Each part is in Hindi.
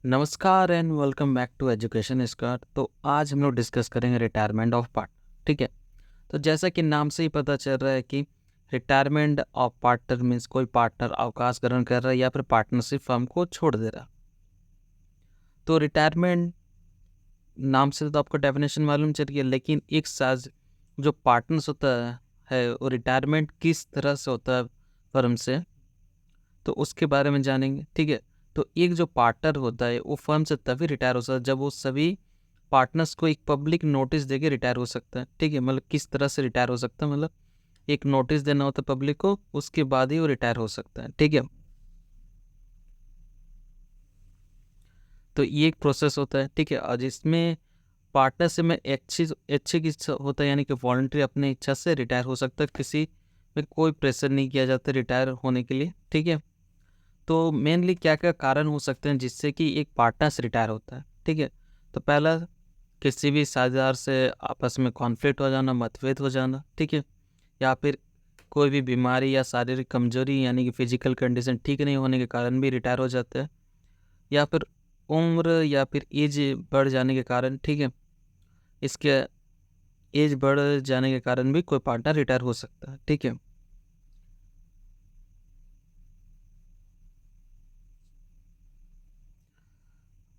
नमस्कार and welcome back to education Scot. तो आज हम लोग डिस्कस करेंगे रिटायरमेंट ऑफ पार्टनर। ठीक है, तो जैसा कि नाम से ही पता चल रहा है कि रिटायरमेंट ऑफ पार्टनर मीन्स कोई पार्टनर अवकाश ग्रहण कर रहा है या फिर पार्टनरशिप फर्म को छोड़ दे रहा। तो रिटायरमेंट नाम से तो आपको डेफिनेशन मालूम चल गया, लेकिन एक साथ जो पार्टनर्स होता है वो रिटायरमेंट किस तरह से होता है फर्म से, तो उसके बारे में जानेंगे। ठीक है, तो एक जो पार्टनर होता है वो फर्म से तभी रिटायर हो सकता है जब वो सभी पार्टनर्स को एक पब्लिक नोटिस देके रिटायर हो सकता है। ठीक है, मतलब किस तरह से रिटायर हो सकता है, मतलब एक नोटिस देना होता है पब्लिक को, उसके बाद ही वो रिटायर हो सकता है। ठीक है, तो ये एक प्रोसेस होता है। ठीक है, और जिसमें पार्टनरशिप में अच्छे की होता है, यानी कि वॉलंटरी अपनी इच्छा से रिटायर हो सकता है, किसी में कोई प्रेशर नहीं किया जाता रिटायर होने के लिए। ठीक है, तो मेनली क्या क्या कारण हो सकते हैं जिससे कि एक पार्टनर से रिटायर होता है। ठीक है, तो पहला किसी भी साझेदार से आपस में कॉन्फ्लिक्ट हो जाना, मतभेद हो जाना। ठीक है, या फिर कोई भी बीमारी या शारीरिक कमजोरी यानी कि फिजिकल कंडीशन ठीक नहीं होने के कारण भी रिटायर हो जाते हैं, या फिर उम्र या फिर एज बढ़ जाने के कारण। ठीक है, इसके एज बढ़ जाने के कारण भी कोई पार्टनर रिटायर हो सकता है। ठीक है,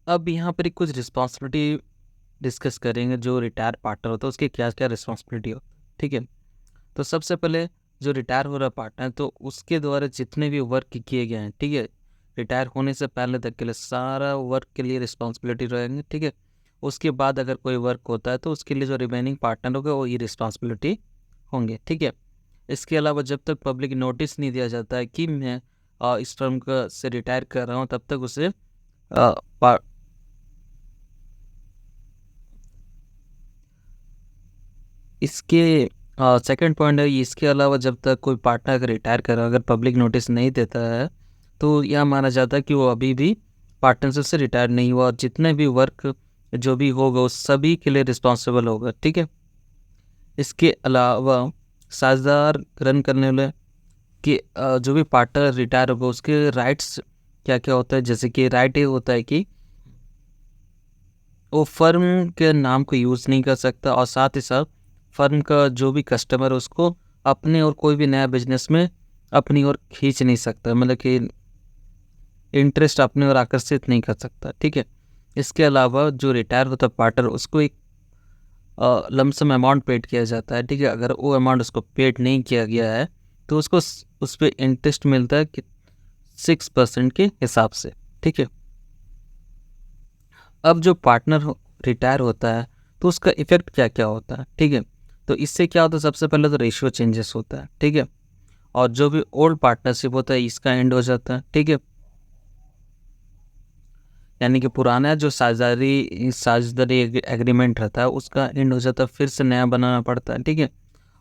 अब यहाँ पर कुछ रिस्पॉन्सिबिलिटी डिस्कस करेंगे। जो रिटायर पार्टनर होता है उसकी क्या क्या रिस्पॉन्सिबिलिटी होती है। ठीक है, तो सबसे पहले जो रिटायर हो रहा पार्टनर, तो उसके द्वारा जितने भी वर्क किए गए हैं, ठीक है, रिटायर होने से पहले तक के लिए सारा वर्क के लिए रिस्पॉन्सिबिलिटी रहेंगे। ठीक है, उसके बाद अगर कोई वर्क होता है तो उसके लिए जो रिमेनिंग पार्टनर होगा वो ये रिस्पॉन्सिबिलिटी होंगे। ठीक है, इसके अलावा जब तक पब्लिक नोटिस नहीं दिया जाता है कि मैं इस फर्म का से रिटायर कर रहा हूँ, तब तक उसे इसके सेकंड पॉइंट है, इसके अलावा जब तक कोई पार्टनर अगर रिटायर कर रहा है, अगर पब्लिक नोटिस नहीं देता है, तो यह माना जाता है कि वो अभी भी पार्टनरशिप से रिटायर नहीं हुआ, और जितने भी वर्क जो भी होगा उस सभी के लिए रिस्पॉन्सिबल होगा। ठीक है, इसके अलावा साझेदार रन करने वाले कि जो भी पार्टनर रिटायर होगा उसके राइट्स क्या क्या होता है। जैसे कि राइट ये होता है कि वो फर्म के नाम को यूज़ नहीं कर सकता, और साथ ही साथ फर्म का जो भी कस्टमर है उसको अपने और कोई भी नया बिजनेस में अपनी ओर खींच नहीं सकता, मतलब कि इंटरेस्ट अपने ओर आकर्षित नहीं कर सकता। ठीक है, इसके अलावा जो रिटायर होता पार्टनर उसको एक लमसम अमाउंट पेड किया जाता है। ठीक है, अगर वो अमाउंट उसको पेड नहीं किया गया है तो उसको उस पर इंटरेस्ट मिलता है कि 6% के हिसाब से। ठीक है, अब जो पार्टनर रिटायर होता है तो उसका इफेक्ट क्या क्या होता है। ठीक है, तो इससे क्या होता है, सबसे पहले तो रेशियो चेंजेस होता है। ठीक है, और जो भी ओल्ड पार्टनरशिप होता है इसका एंड हो जाता है। ठीक है, यानी कि पुराना जो साझेदारी एग्रीमेंट रहता है उसका एंड हो जाता है, फिर से नया बनाना पड़ता है। ठीक है,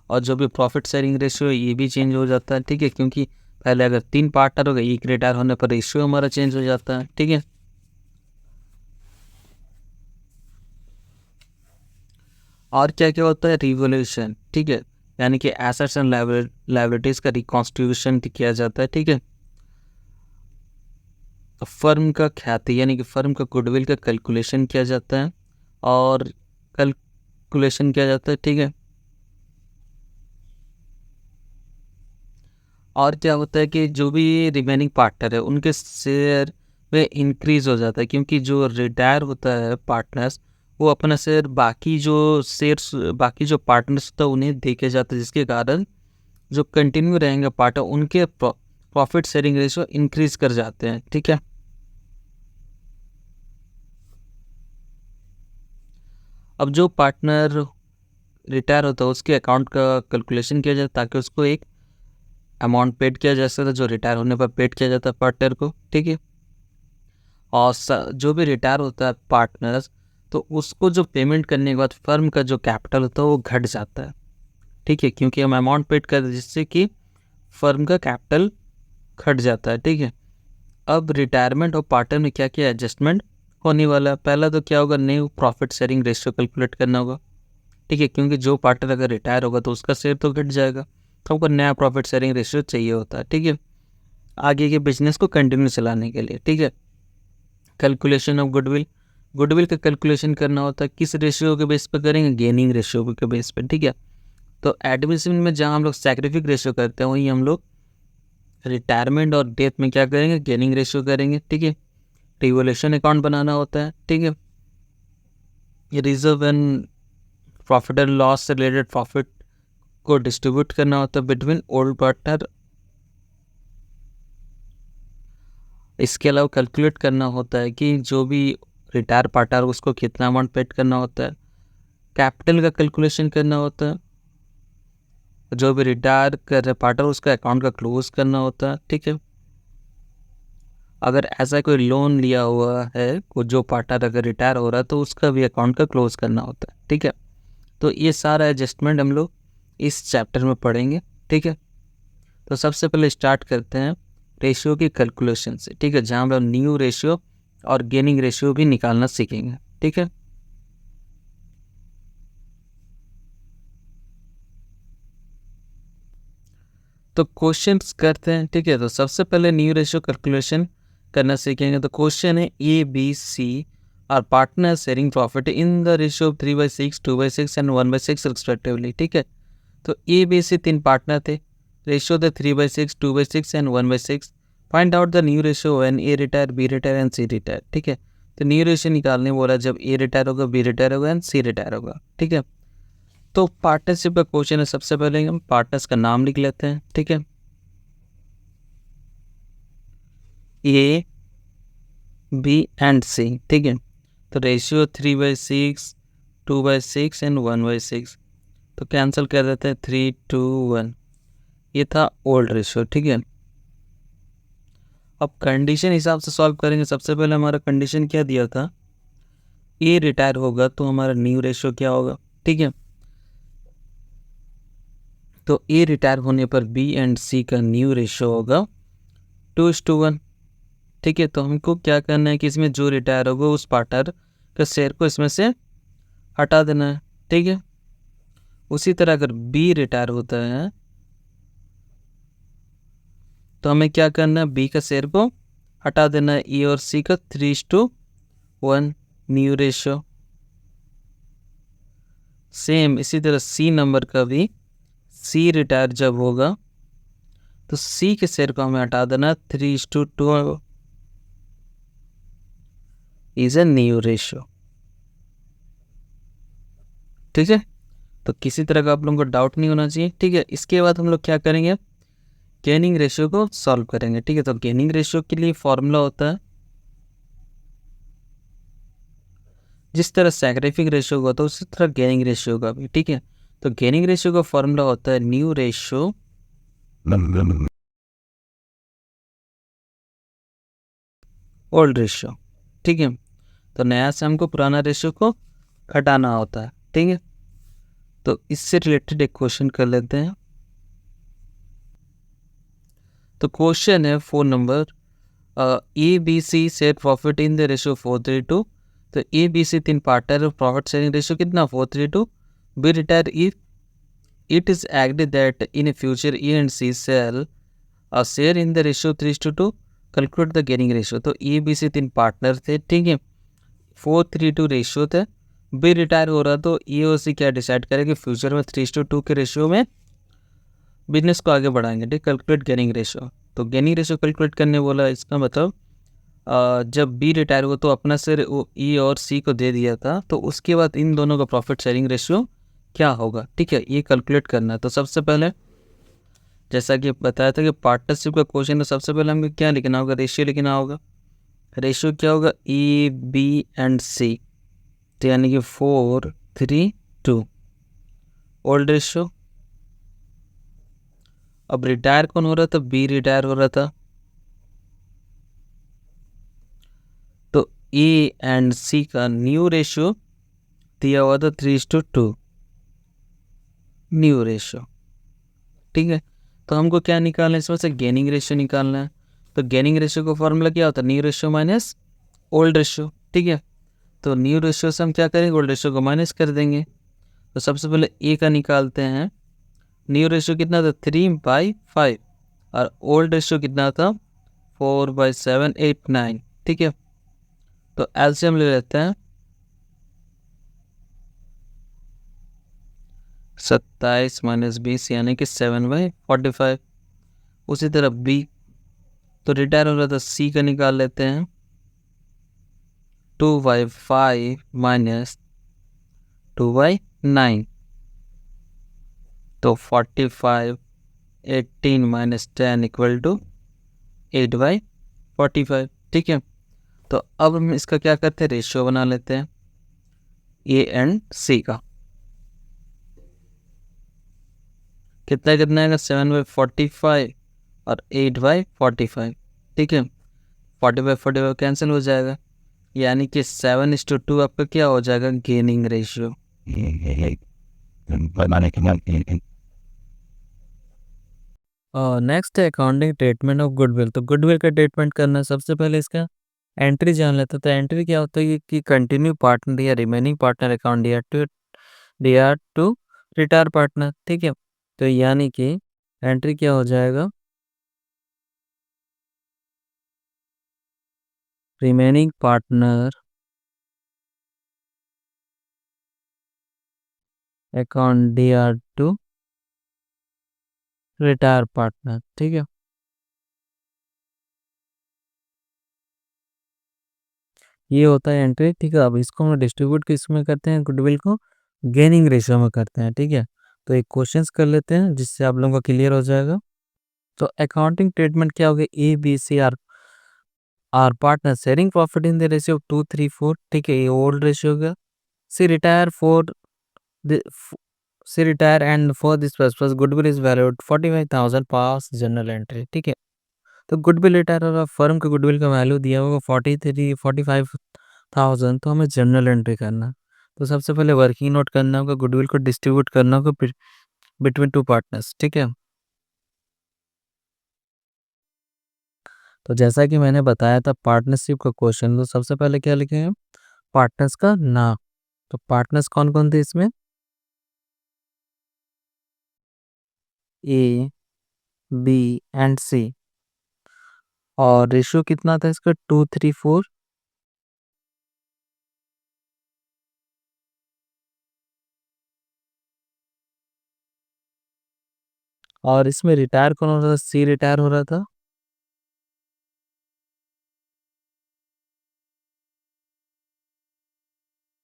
और जो भी प्रॉफिट शेयरिंग रेशियो ये भी चेंज हो जाता है। ठीक है, क्योंकि पहले अगर 3 पार्टनर हो गए, एक रिटायर होने पर रेशियो हमारा चेंज हो जाता है। ठीक है, और क्या क्या होता है, रिवोल्यूशन। ठीक है, यानी कि एसेट्स एंड लायबिलिटीज का रिकॉन्स्टिट्यूशन किया जाता है। ठीक है, फर्म का ख्याति यानी कि फर्म का गुडविल का कैलकुलेशन किया जाता है, और कैलकुलेशन किया जाता है। ठीक है, और क्या होता है कि जो भी रिमेनिंग पार्टनर है उनके शेयर में इंक्रीज हो जाता है, क्योंकि जो रिटायर होता है पार्टनर्स वो अपना शेयर बाकी जो पार्टनर्स होता है उन्हें देके जाता है, जिसके कारण जो कंटिन्यू रहेंगे पार्टनर उनके प्रॉफिट शेयरिंग रेशियो इंक्रीज कर जाते हैं। ठीक है, अब जो पार्टनर रिटायर होता है उसके अकाउंट का कैलकुलेशन किया जाता है ताकि उसको एक अमाउंट पेड किया जा सकता है जो रिटायर होने पर पेड किया जाता है पार्टनर को। ठीक है, और जो भी रिटायर होता है पार्टनर्स, तो उसको जो पेमेंट करने के बाद फर्म का जो कैपिटल होता है वो घट जाता है। ठीक है, क्योंकि हम अमाउंट पेड कर जिससे कि फर्म का कैपिटल घट जाता है। ठीक है, अब रिटायरमेंट और पार्टनर में क्या क्या एडजस्टमेंट होने वाला है। पहला तो क्या होगा, new profit sharing ratio calculate करना होगा। ठीक है, क्योंकि जो पार्टनर अगर रिटायर होगा तो उसका शेयर तो घट जाएगा, तो हमको नया प्रॉफिट शेयरिंग रेशियो चाहिए होता है। ठीक है, आगे के बिजनेस को कंटिन्यू चलाने के लिए। ठीक है, कैलकुलेशन ऑफ गुडविल, गुडविल का कैलकुलेशन करना होता है किस रेशियो के बेस पर करेंगे, गेनिंग रेशियो के बेस पर, ठीक है। तो एडमिशन में जहाँ हम लोग सैक्रिफिक रेशियो करते हैं वहीं हम लोग रिटायरमेंट और डेथ में क्या करेंगे, गेनिंग रेशियो करेंगे, ठीक है। रिवोल्यूशन अकाउंट बनाना होता है, ठीक है। ये reserve and profit and loss से रिलेटेड प्रॉफिट को डिस्ट्रीब्यूट करना होता है बिटवीन ओल्ड पार्टनर। इसके अलावा कैलकुलेट करना होता है कि जो भी रिटायर पार्टनर उसको कितना अमाउंट पेड करना होता है। कैपिटल का कैलकुलेशन करना होता है, जो भी रिटायर कर रहे पार्टनर उसका अकाउंट का क्लोज करना होता है, ठीक है। अगर ऐसा कोई लोन लिया हुआ है जो पार्टनर अगर रिटायर हो रहा है तो उसका भी अकाउंट का क्लोज करना होता है, ठीक है। तो ये सारा एडजस्टमेंट हम लोग इस चैप्टर में पढ़ेंगे, ठीक है। तो सबसे पहले स्टार्ट करते हैं रेशियो की कैलकुलेशन से, ठीक है, जहाँ हम लोग न्यू रेशियो और गेनिंग रेशियो भी निकालना सीखेंगे, ठीक है। तो क्वेश्चंस करते हैं, ठीक है। तो सबसे पहले न्यू रेशियो कैलकुलेशन करना सीखेंगे। तो क्वेश्चन है A B C are partner sharing profit in the ratio of 3/6, 2/6 and 1/6 respectively, ठीक है। तो ए बी सी 3 पार्टनर थे, रेशियो थे 3/6, 2/6 and 1/6। Find out the new ratio when A retire, B retire and C retire, ठीक है। तो न्यू रेशियो निकालने बोला जब ए रिटायर होगा, बी रिटायर होगा एंड सी रिटायर होगा, ठीक है। तो पार्टनरशिप का क्वेश्चन है, सबसे पहले हम पार्टनर्स का नाम लिख लेते हैं, ठीक है। ए बी एंड सी, ठीक है। तो रेशियो 3/6, 2/6 एंड 1/6। तो कैंसिल कर देते हैं 3, 2, 1। ये था ओल्ड रेशियो, ठीक है। अब कंडीशन हिसाब से सॉल्व करेंगे। सबसे पहले हमारा कंडीशन क्या दिया था, ए रिटायर होगा तो हमारा न्यू रेशियो क्या होगा, ठीक है। तो ए रिटायर होने पर बी एंड सी का न्यू रेशियो होगा 2:1, ठीक है। तो हमको क्या करना है कि इसमें जो रिटायर होगा उस पार्टनर का शेयर को इसमें से हटा देना है, ठीक है। उसी तरह अगर बी रिटायर होता है तो हमें क्या करना है, बी का शेयर को हटा देना है। ई और सी का 3:1 न्यू रेशियो। सेम इसी तरह सी नंबर का भी सी रिटायर जब होगा तो सी के शेयर को हमें हटा देना 3:2 इज ए न्यू रेशियो, ठीक है। तो किसी तरह का आप लोगों को डाउट नहीं होना चाहिए, ठीक है। इसके बाद हम लोग क्या करेंगे, गेनिंग रेशियो को सॉल्व करेंगे, ठीक है। तो गेनिंग रेशियो के लिए फॉर्मूला होता है, जिस तरह सैक्रिफिक रेशियो का होता है उसी तरह गेनिंग रेशियो का भी, ठीक है। तो गेनिंग रेशियो का फॉर्मूला होता है न्यू रेशियो ओल्ड रेशियो, ठीक है। तो नया से हमको पुराना रेशियो को घटाना होता है, ठीक है। तो इससे रिलेटेड एक क्वेश्चन कर लेते हैं। तो क्वेश्चन है 4 number, A B C share profit in the ratio 4:3. तो A B C 3 partner profit sharing ratio कितना 4:3. B retire if it is agreed that in future A and C sell a share in the ratio 3:2. Calculate the gaining ratio. तो ए बी सी 3 पार्टनर थे, ठीक है। 4:3 रेशियो थे। बी रिटायर हो रहा तो ए और सी क्या डिसाइड करें कि फ्यूचर में 3:2 के रेशियो में बिजनेस को आगे बढ़ाएंगे, ठीक। Calculate gaining ratio. तो गेनिंग रेशियो कैलकुलेट करने बोला, इसका मतलब जब बी रिटायर हुआ तो अपना शेयर ई और सी को दे दिया था, तो उसके बाद इन दोनों का प्रॉफिट शेयरिंग रेशियो क्या होगा, ठीक है, ये कैलकुलेट करना है। तो सबसे पहले जैसा कि बताया था कि पार्टनरशिप का क्वेश्चन, तो सबसे पहले हमें क्या लिखना होगा, रेशियो लिखना होगा। रेशियो क्या होगा, ई बी एंड सी, तो यानी कि 4:3 ओल्ड रेशियो। अब रिटायर कौन हो रहा था, बी रिटायर हो रहा था, तो ए एंड सी का न्यू रेशियो दिया हुआ था 3:2 न्यू रेशियो, ठीक है। तो हमको क्या निकालना है, इसमें से गेनिंग रेशियो निकालना है। तो गेनिंग रेशियो का फॉर्मूला क्या होता है, new ratio minus old ratio, ठीक है। तो न्यू रेशियो से हम क्या करेंगे, ओल्ड रेशियो को माइनस कर देंगे। तो सबसे पहले ए का निकालते हैं। न्यू रेशियो कितना था 3/5 और ओल्ड रेशियो कितना था 4/7, 8, 9, ठीक है। तो एलसीएम ले लेते हैं 27 माइनस 20 यानी कि 7/45। उसी तरह बी, तो रिटायर हो रहा था, सी का निकाल लेते हैं 2/5 माइनस 2/9, तो 45, 18 माइनस 10 इक्वल टू 8/45। ठीक है, तो अब हम इसका क्या करते हैं, रेशियो बना लेते हैं ए एंड सी का। कितना कितना आएगा, 7/45 और 8/45। ठीक है, 45 कैंसिल हो जाएगा, यानी कि 7:2 आपका क्या हो जाएगा, गेनिंग रेशियो। नेक्स्ट है अकाउंटिंग ट्रीटमेंट ऑफ गुडविल। तो गुडविल का ट्रीटमेंट करना है, सबसे पहले इसका एंट्री जान लेते हैं। तो एंट्री क्या होता है कि कंटिन्यू पार्टनर या remaining partner account D R to retire partner. ठीक है, तो यानी कि एंट्री क्या हो जाएगा, remaining partner account D R to retire partner. ठीक है, ये होता है एंट्री। ठीक है, अब इसको हम डिस्ट्रीब्यूट किस में करते हैं, गुडविल को गेनिंग रेशियो में करते हैं। ठीक है, तो एक क्वेश्चंस कर लेते हैं जिससे आप लोगों को क्लियर हो जाएगा। तो अकाउंटिंग ट्रीटमेंट क्या हो गया, A B C are partner sharing profit in the ratio of 2:3:4। ठीक है, ये ओल्ड रेशियो हो गया। C retire for C retire and for this purpose goodwill is valued 45,000 pass journal entry. ठीक है, तो गुडविल रिटायर और फर्म के गुडविल का वैल्यू दिया होगा 45,000, तो हमें जनरल एंट्री करना। तो सबसे पहले वर्किंग नोट करना होगा, गुडविल को डिस्ट्रीब्यूट करना होगा बिटवीन टू पार्टनर्स। ठीक है, तो जैसा कि मैंने बताया था पार्टनरशिप का क्वेश्चन, तो सबसे पहले क्या लिखेंगे, पार्टनर्स का नाम। तो पार्टनर्स कौन कौन थे इसमें, ए बी एंड सी, और रेशियो कितना था इसका, 2:3:4। और इसमें रिटायर कौन हो रहा था, सी रिटायर हो रहा था।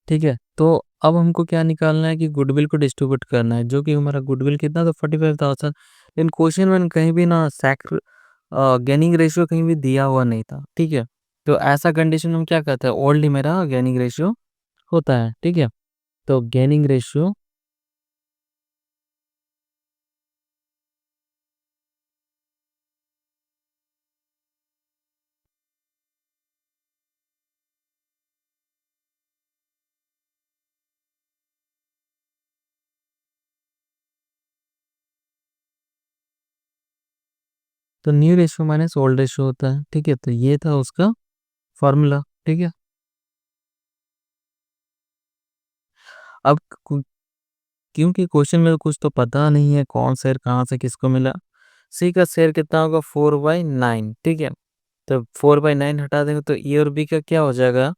ठीक है, तो अब हमको क्या निकालना है कि गुडविल को डिस्ट्रीब्यूट करना है, जो कि हमारा गुडविल कितना था 45,000। इन क्वेश्चन में कहीं भी ना गेनिंग रेशियो कहीं भी दिया हुआ नहीं था। ठीक है, तो ऐसा कंडीशन में हम क्या करते हैं, ओल्ड मेरा गेनिंग रेशियो होता है। ठीक है, तो गेनिंग रेशियो तो new ratio minus old ratio होता है। ठीक है, तो ये था उसका फॉर्मूला। ठीक है, अब क्योंकि क्वेश्चन में कुछ तो पता नहीं है कौन शेयर कहाँ से किसको मिला। सी का शेयर कितना होगा, 4/9। ठीक है, तो 4/9 हटा देंगे तो ए और बी का क्या हो जाएगा,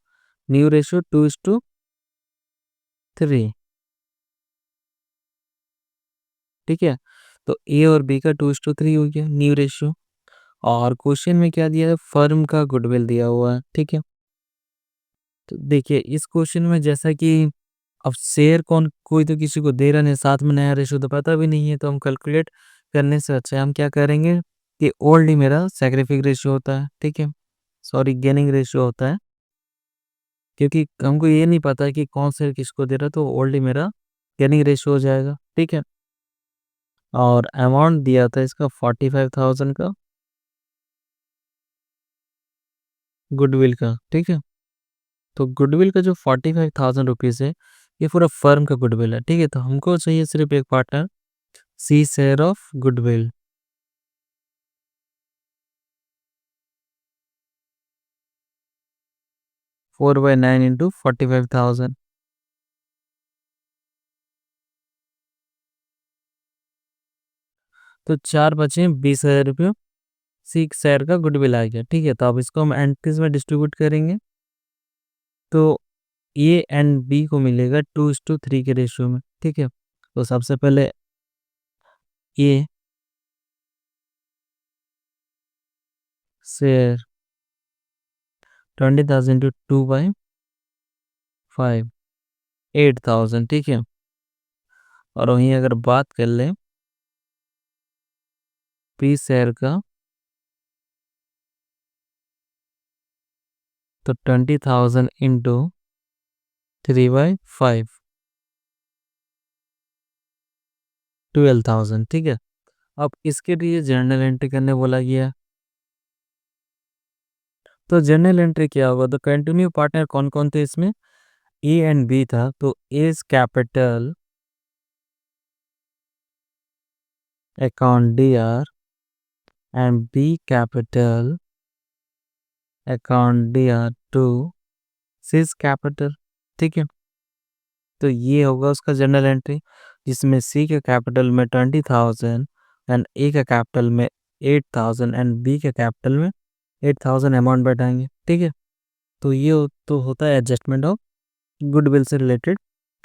न्यू रेशियो 2:3। ठीक है, तो ए और बी का 2:3 हो गया न्यू रेशियो। और क्वेश्चन में क्या दिया है, फर्म का गुडविल दिया हुआ है। ठीक है, तो देखिए इस क्वेश्चन में जैसा कि अब शेयर कौन कोई तो किसी को दे रहा नहीं, साथ में नया रेशियो तो पता भी नहीं है, तो हम कैलकुलेट करने से अच्छा हम क्या करेंगे कि ओल्ड ही मेरा सैक्रिफिक रेशियो होता है। ठीक है, सॉरी गेनिंग रेशियो होता है, क्योंकि हमको ये नहीं पता है कि कौन शेयर किसको दे रहा है, तो ओल्ड ही मेरा गेनिंग रेशियो हो जाएगा। ठीक है, और अमाउंट दिया था इसका 45,000 का गुडविल का। ठीक है, तो गुडविल का जो 45,000 रुपीज़ है, ये पूरा फर्म का गुडविल है। ठीक है, तो हमको चाहिए सिर्फ एक partner, C share of goodwill. 4/9 into 45,000, तो चार बचे 20,000 रुपये, सी शेयर का गुडविल आ गया। ठीक है, तो अब इसको हम एंट्रीज में डिस्ट्रीब्यूट करेंगे। तो ए एंड बी को मिलेगा 2:3 के रेशियो में, ठीक है। तो सबसे पहले ए शेयर 20,000 टू 2/5 8,000, ठीक है। और वहीं अगर बात कर लें पी शेयर का, तो 20,000 इंटू 3/5 12,000, ठीक है। अब इसके लिए जर्नल एंट्री करने बोला गया। तो जर्नल एंट्री क्या होगा, तो कंटिन्यू पार्टनर कौन कौन थे इसमें, ए एंड बी था, तो A's capital account D R and B capital account D R to C's capital, ठीक है। तो ये होगा उसका जर्नल एंट्री, जिसमें सी के कैपिटल में 20,000 एंड ए के कैपिटल में 8,000 एंड बी के कैपिटल में 8,000 अमाउंट बैठाएंगे, ठीक है। तो ये तो होता है एडजस्टमेंट ऑफ गुडविल से रिलेटेड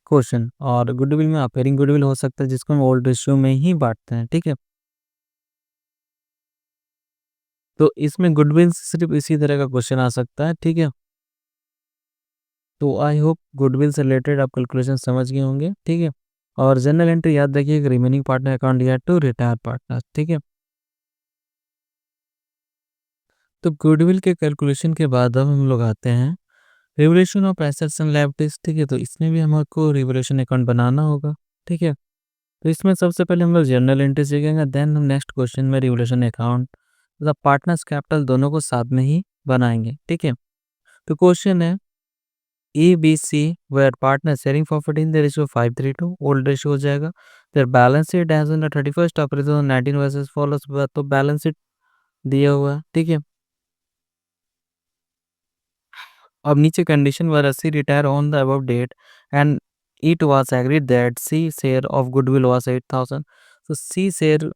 क्वेश्चन। और गुडविल में अपेयरिंग गुडविल हो सकता है, जिसको हम ओल्ड रेशियो में ही बांटते हैं, ठीक है। तो इसमें गुडविल से सिर्फ इसी तरह का क्वेश्चन आ सकता है, ठीक है। तो आई होप गुडविल से रिलेटेड आप कैलकुलेशन समझ गए होंगे, ठीक है। और जनरल एंट्री याद रखिए, रिमेनिंग पार्टनर अकाउंट या टू रिटायर पार्टनर, ठीक है। तो गुडविल के कैलकुलेशन के बाद अब हम लोग आते हैं revolution of assets and liabilities, ठीक है। तो इसमें भी हमको रिवोल्यूशन अकाउंट बनाना होगा, ठीक है। तो इसमें सबसे पहले हम लोग जनरल एंट्री सीखेंगे, देन हम नेक्स्ट क्वेश्चन में रिवोल्यूशन अकाउंट मतलब पार्टनर्स कैपिटल दोनों को साथ में ही बनाएंगे, ठीक है। तो क्वेश्चन है A B C were partner sharing property in the ratio 5:3 old ratio हो जाएगा। Their balance sheet as on the 31st of 2019 versus follows, तो बैलेंस शीट दिया हुआ है, ठीक है। अब नीचे condition were C retire on the above date and it was agreed that C share of goodwill was 8,000। तो C share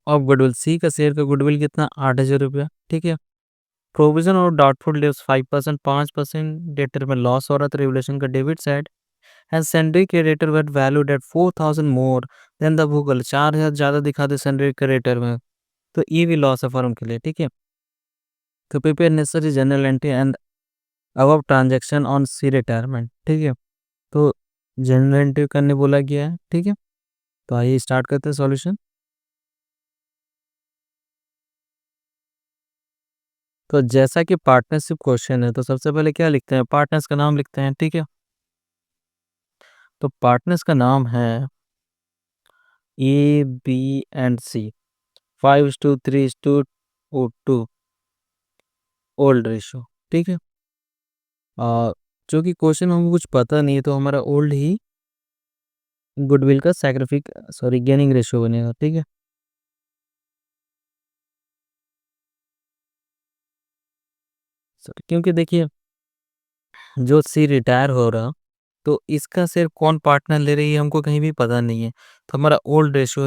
of goodwill, C का शेयर का गुडविल कितना 8,000 रुपया, ठीक है। प्रोविजन और डाउटफुल डेब्ट्स 5%, 5% डेटर में लॉस हो रहा था, रिवोल्यूशन का debit side and salary creditor were valued at 4,000 more than the भूगल, 4,000 ज़्यादा दिखा दे सैलरी क्रेडिटर में, तो ये भी लॉस है फर्म के लिए, ठीक है। तो prepare necessary journal entry and above transaction on C retirement, ठीक है। तो जनरल एंट्री करने बोला गया है, ठीक है। तो आइए स्टार्ट करते हैं सॉल्यूशन। तो जैसा कि पार्टनरशिप क्वेश्चन है, तो सबसे पहले क्या लिखते हैं, पार्टनर्स का नाम लिखते हैं, ठीक है। तो पार्टनर्स का नाम है A B and C, 5:3:2 old ratio, ठीक है। और चूंकि क्वेश्चन हमको कुछ पता नहीं है, तो हमारा ओल्ड ही गुडविल का सैक्रिफिक सॉरी गेनिंग रेशियो बनेगा, ठीक है। क्योंकि देखिए जो सी रिटायर हो रहा, तो इसका सिर्फ कौन पार्टनर ले रही है हमको कहीं भी पता नहीं है, तो हमारा ओल्ड रेशियो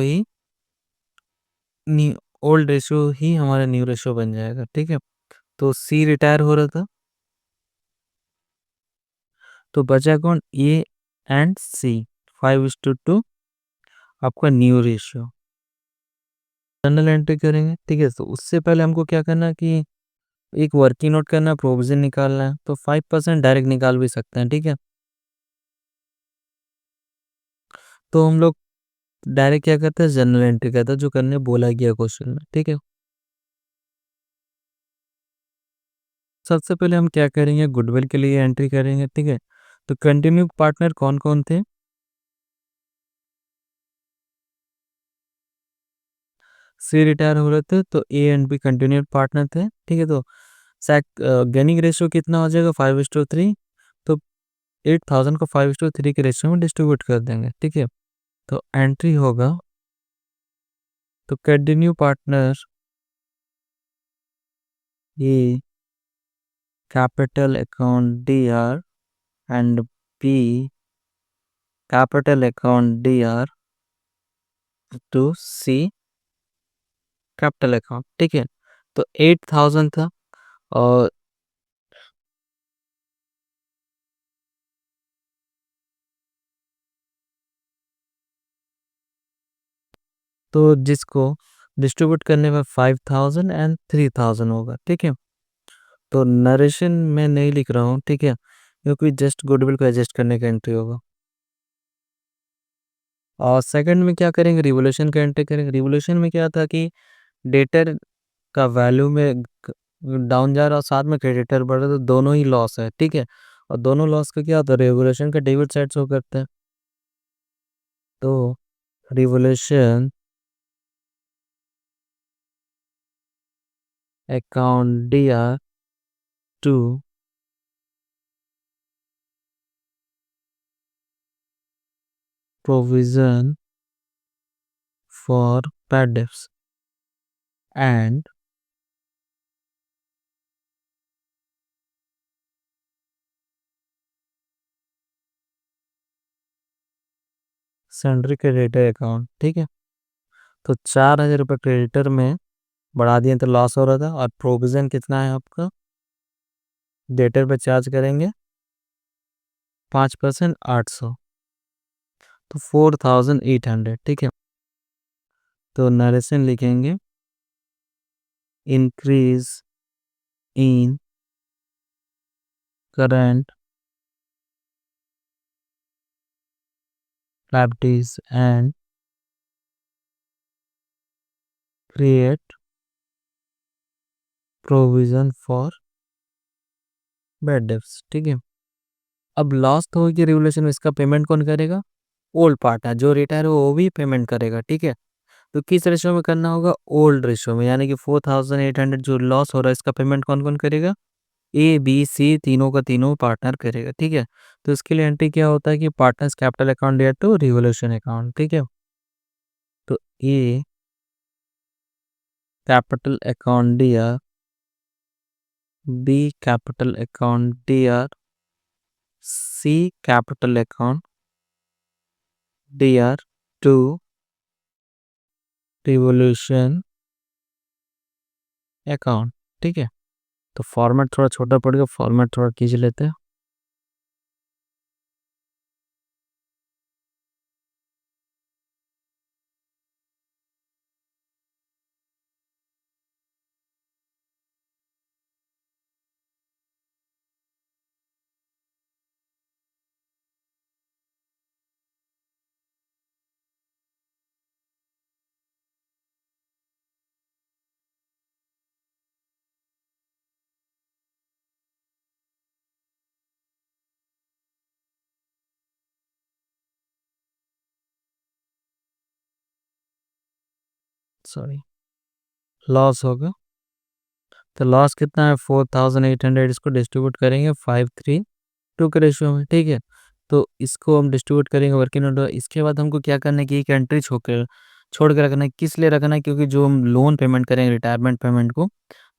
ही हमारा न्यू रेशियो बन जाएगा, ठीक है। तो सी रिटायर हो रहा था, तो बचा कौन, ए एंड सी, 5:2 आपका न्यू रेशियो। जनरल एंट्री करेंगे, ठीक है। तो उससे पहले हमको क्या करना है कि एक वर्किंग नोट करना है, प्रोविजन निकालना है, तो 5% डायरेक्ट निकाल भी सकते हैं, ठीक है। तो हम लोग डायरेक्ट क्या करते हैं, जनरल एंट्री करते हैं, जो करने बोला गया क्वेश्चन में, ठीक है। सबसे पहले हम क्या करेंगे, गुडविल के लिए एंट्री करेंगे, ठीक है। तो कंटिन्यू पार्टनर कौन कौन थे, सी रिटायर हो रहे थे, तो A and B continue partner थे, ठीक है। तो सैक गेनिंग रेशियो कितना हो जाएगा, 5:3, तो 8,000 को 5:3 के रेशियो में डिस्ट्रीब्यूट कर देंगे, ठीक है। तो एंट्री होगा, तो continue partner A capital account D R and B capital account D R to C capital account, ठीक है। तो 8,000 था, और तो जिसको डिस्ट्रीब्यूट करने में 5000 एंड 3000 होगा, ठीक है। तो नरेशन में नहीं लिख रहा हूँ, ठीक है, क्योंकि जस्ट गुडविल को एडजस्ट करने का एंट्री होगा। और सेकंड में क्या करेंगे, रिवोल्यूशन का एंट्री करेंगे। रिवोल्यूशन में क्या था कि डेटर का वैल्यू में डाउन जा रहा और साथ में क्रेडिटर बढ़ रहा, तो दोनों ही लॉस है, ठीक है। और दोनों लॉस का क्या होता है, रिवोल्यूशन का डेबिट साइड शो करता है। तो revolution account DR to provision for bad debts and salary creditor account, ठीक है। तो 4000 रुपये क्रेडिटर में बढ़ा दिए तो लॉस हो रहा था, और प्रोविजन कितना है आपका, डेटर पे चार्ज करेंगे 5%, 800, तो 4800, ठीक है। तो नरेशन लिखेंगे, increase in current liabilities and create provision for bad debts, ठीक है। अब लॉस तो होगी रेगुलेशन में, इसका पेमेंट कौन करेगा, ओल्ड पार्टनर जो रिटायर हो वो भी पेमेंट करेगा, ठीक है। तो किस रेशो में करना होगा, ओल्ड रेशो में, यानी कि 4800 जो लॉस हो रहा है इसका पेमेंट कौन कौन करेगा, ABC तीनों का तीनों पार्टनर करेगा, ठीक है। तो इसके लिए एंट्री क्या होता है कि पार्टनर्स कैपिटल अकाउंट दिया टू रिवोल्यूशन अकाउंट, ठीक है। तो ए कैपिटल अकाउंट दिया, बी कैपिटल अकाउंट दिया, सी कैपिटल अकाउंट दिया टू रिवोल्यूशन अकाउंट, ठीक है। तो फॉर्मेट थोड़ा छोटा पड़ेगा, फॉर्मेट थोड़ा खींच लेते हैं। सॉरी, लॉस होगा। तो लॉस कितना है, 4800, इसको डिस्ट्रीब्यूट करेंगे 5-3-2 के रेशियो में, ठीक है। तो इसको हम डिस्ट्रीब्यूट करेंगे वर्किंग नोट। इसके बाद हमको क्या करना है कि एक एंट्री छोड़ के रखना है। किस लिए रखना है, क्योंकि जो हम लोन पेमेंट करेंगे रिटायरमेंट पेमेंट को,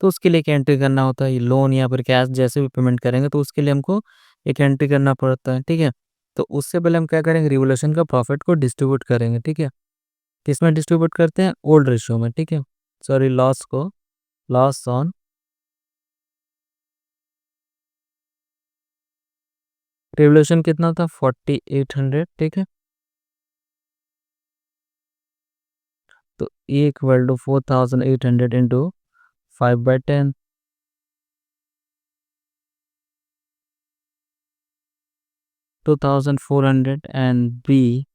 तो उसके लिए एक एंट्री करना होता है। लोन या फिर कैश जैसे भी पेमेंट करेंगे तो उसके लिए हमको एक एंट्री करना पड़ता है, ठीक है। तो उससे पहले हम क्या करेंगे, रिवोल्यूशन का प्रॉफिट को डिस्ट्रीब्यूट करेंगे, ठीक है। किसमें डिस्ट्रीब्यूट करते हैं, ओल्ड रेशियो में, ठीक है। सॉरी, लॉस को, लॉस ऑन रिवोल्यूशन कितना था, 4800, ठीक है। तो E equal to 4800 into 5/10, 2400, and B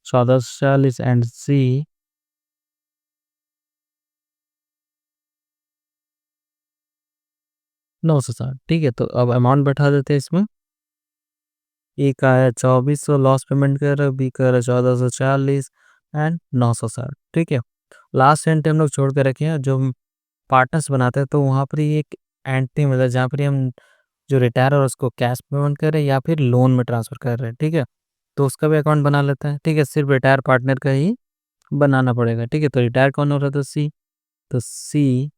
1440 and C 960, ठीक है। तो अब अमाउंट बैठा देते हैं इसमें। ए का है 2400 लॉस पेमेंट कर रहा है, बी का है 1440 एंड 960, ठीक है। लास्ट एंट्री हम लोग छोड़ के रखे हैं, जो पार्टनर्स बनाते हैं तो वहाँ पर ही एक एंट्री मिला जहाँ पर हम जो रिटायर और उसको कैश पेमेंट कर रहे हैं या फिर लोन में ट्रांसफर कर रहे हैं, ठीक है। तो उसका भी अकाउंट बना लेता है, ठीक है। सिर्फ रिटायर पार्टनर का ही बनाना पड़ेगा, ठीक है। तो रिटायर कौन हो रहा था, सी। तो सी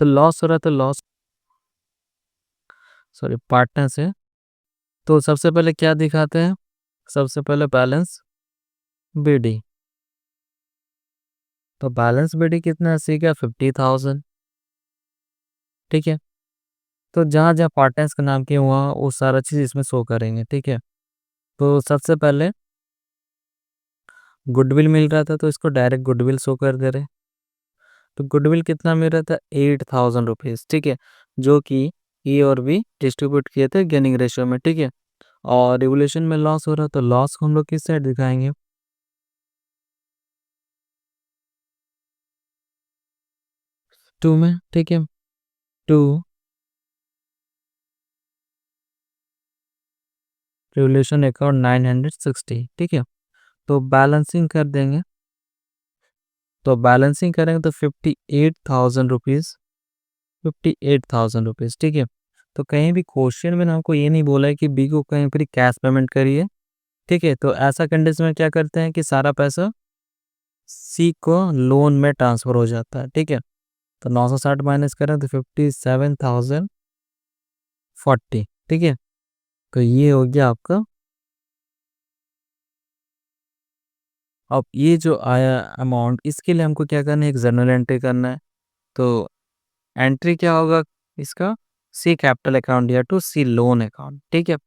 तो लॉस हो रहा है, तो लॉस, सॉरी, पार्टनर से। तो सबसे पहले क्या दिखाते हैं? सबसे पहले बैलेंस बीडी। तो बैलेंस बीडी कितना सीखा? 50,000। ठीक है। तो जहाँ जहाँ पार्टनर्स का नाम किया वहाँ वो सारा चीज़ इसमें शो करेंगे। ठीक है। तो सबसे पहले गुडविल मिल रहा था, तो इसको डायरेक्ट गुडविल शो कर दे रहे। तो गुडविल कितना मिल रहा था? 8,000 रुपीज़। ठीक है। जो कि ए और बी डिस्ट्रीब्यूट किए थे गेनिंग रेशियो में। ठीक है। और रिवोल्यूशन में लॉस हो रहा, तो लॉस को हम लोग किस साइड दिखाएंगे? टू में। ठीक है। To revolution account 960। ठीक है। तो बैलेंसिंग कर देंगे। तो बैलेंसिंग करेंगे तो 58,000 रुपीज़। 58,000 रुपीज़। ठीक है। तो कहीं भी क्वेश्चन में ना हमको ये नहीं बोला है कि बी को कहीं पर कैश पेमेंट करिए। ठीक है। तो ऐसा कंडीशन में क्या करते हैं कि सारा पैसा सी को लोन में ट्रांसफर हो जाता है। ठीक है। तो 960 माइनस करें तो 57,040। ठीक है। तो ये हो गया आपका। अब ये जो आया अमाउंट, इसके लिए हमको क्या करना है? एक जर्नल एंट्री करना है। तो एंट्री क्या होगा इसका? सी कैपिटल अकाउंट या टू सी लोन अकाउंट। ठीक है।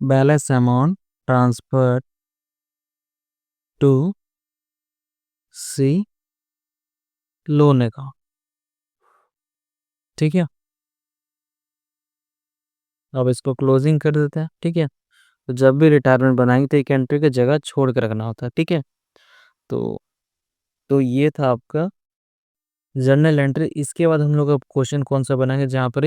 Balance amount transfer to C loan account. ठीक है। अब इसको क्लोजिंग कर देते हैं। ठीक है। तो जब भी रिटायरमेंट बनाएंगे तो एक एंट्री की जगह छोड़ के रखना होता है। ठीक है। तो तो ये था आपका जर्नल एंट्री। इसके बाद हम लोग अब क्वेश्चन कौन सा बनाएंगे जहाँ पर